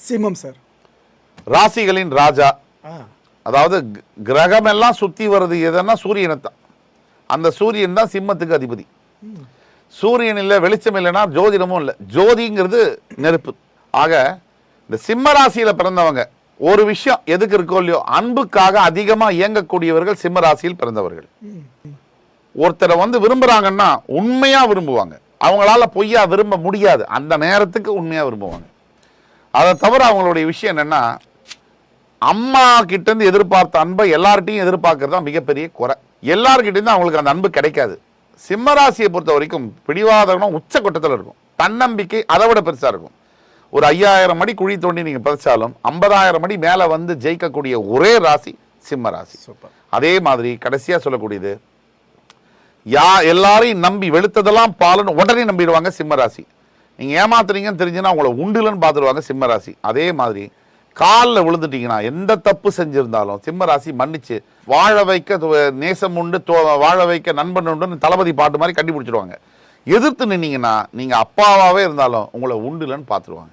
சிம்மம் சார். ராசிகளின் ராஜா. அதாவது கிரகம் எல்லாம் சுத்தி வருது எதுன்னா சூரியனைத்தான். அந்த சூரியன் தான் சிம்மத்துக்கு அதிபதி. சூரியன் இல்லை, வெளிச்சம் இல்லைன்னா ஜோதிடமும் இல்லை. ஜோதிங்கிறது நெருப்பு. ஆக இந்த சிம்ம ராசியில பிறந்தவங்க ஒரு விஷயம் எதுக்கு இருக்கோ இல்லையோ அன்புக்காக அதிகமா இயங்கக்கூடியவர்கள் சிம்ம ராசியில் பிறந்தவர்கள். ஒருத்தரை விரும்புறாங்கன்னா உண்மையா விரும்புவாங்க. அவங்களால பொய்யா விரும்ப முடியாது. அந்த நேரத்துக்கு உண்மையா விரும்புவாங்க. அதை தவிர அவங்களுடைய விஷயம் என்னன்னா, அம்மா கிட்ட இருந்து எதிர்பார்த்த அன்பை எல்லார்ட்டையும் எதிர்பார்க்கறது தான் மிகப்பெரிய குறை. எல்லார்கிட்ட இருந்து அவங்களுக்கு அந்த அன்பு கிடைக்காது. சிம்மராசியை பொறுத்த வரைக்கும் பிடிவாதம் உச்ச கொட்டத்தில் இருக்கும். தன்னம்பிக்கை அதை விட பெருசா இருக்கும். ஒரு 5000 அடி குழி தோண்டி நீங்க பதிச்சாலும் 50,000 அடி மேல ஜெயிக்கக்கூடிய ஒரே ராசி சிம்ம ராசி. அதே மாதிரி கடைசியா சொல்லக்கூடியது, எல்லாரையும் நம்பி வெளுத்ததெல்லாம் பாலுன்னு உடனே நம்பிடுவாங்க சிம்ம ராசி. நீங்க ஏமாத்துறீங்கன்னு தெரிஞ்சுன்னா உங்களை உண்டுலன்னு பார்த்துருவாங்க சிம்ம ராசி. அதே மாதிரி காலில் விழுந்துட்டீங்கன்னா எந்த தப்பு செஞ்சிருந்தாலும் சிம்ம ராசி மன்னிச்சு வாழ வைக்க நேசம் உண்டு, வாழ வைக்க நண்பன் உண்டுன்னு தளபதி பாட்டு மாதிரி கண்டுபிடிச்சிடுவாங்க. எதிர்த்து நின்னீங்கன்னா நீங்க அப்பாவாவே இருந்தாலும் உங்களை உண்டுலன்னு பார்த்துருவாங்க.